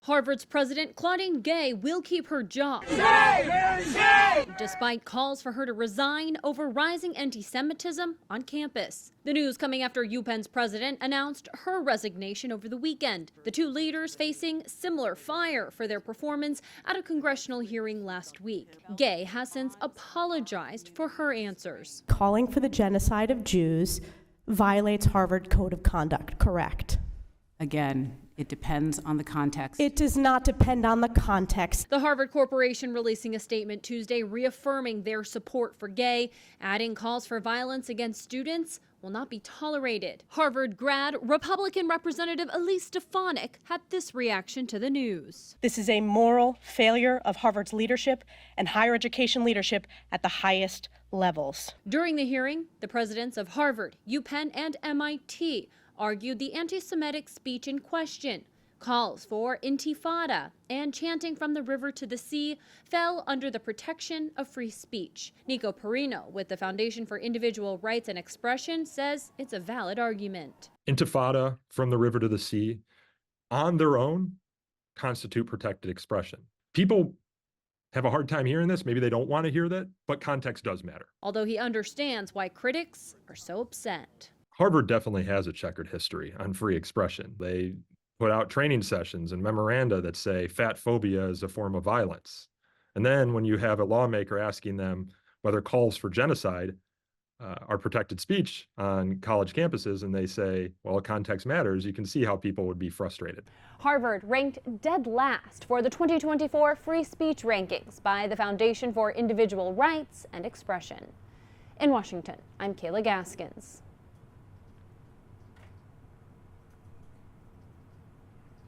Harvard's President Claudine Gay will keep her job, despite calls for her to resign over rising anti-Semitism on campus. The news coming after UPenn's president announced her resignation over the weekend. The two leaders facing similar fire for their performance at a congressional hearing last week. Gay has since apologized for her answers. Calling for the genocide of Jews violates Harvard Code of Conduct, correct? Again, it depends on the context. It does not depend on the context. The Harvard Corporation releasing a statement Tuesday reaffirming their support for Gay, adding calls for violence against students will not be tolerated. Harvard grad Republican Representative Elise Stefanik had this reaction to the news. This is a moral failure of Harvard's leadership and higher education leadership at the highest levels. During the hearing, the presidents of Harvard, UPenn, and MIT argued the anti-Semitic speech in question. Calls for intifada and chanting from the river to the sea fell under the protection of free speech. Nico Perino with the Foundation for Individual Rights and Expression says it's a valid argument. Intifada, from the river to the sea, on their own constitute protected expression. People have a hard time hearing this. Maybe they don't want to hear that, but context does matter. Although he understands why critics are so upset. Harvard definitely has a checkered history on free expression. They put out training sessions and memoranda that say fat phobia is a form of violence. And then when you have a lawmaker asking them whether calls for genocide are protected speech on college campuses, and they say, well, context matters, you can see how people would be frustrated. Harvard ranked dead last for the 2024 free speech rankings by the Foundation for Individual Rights and Expression. In Washington, I'm Kayla Gaskins.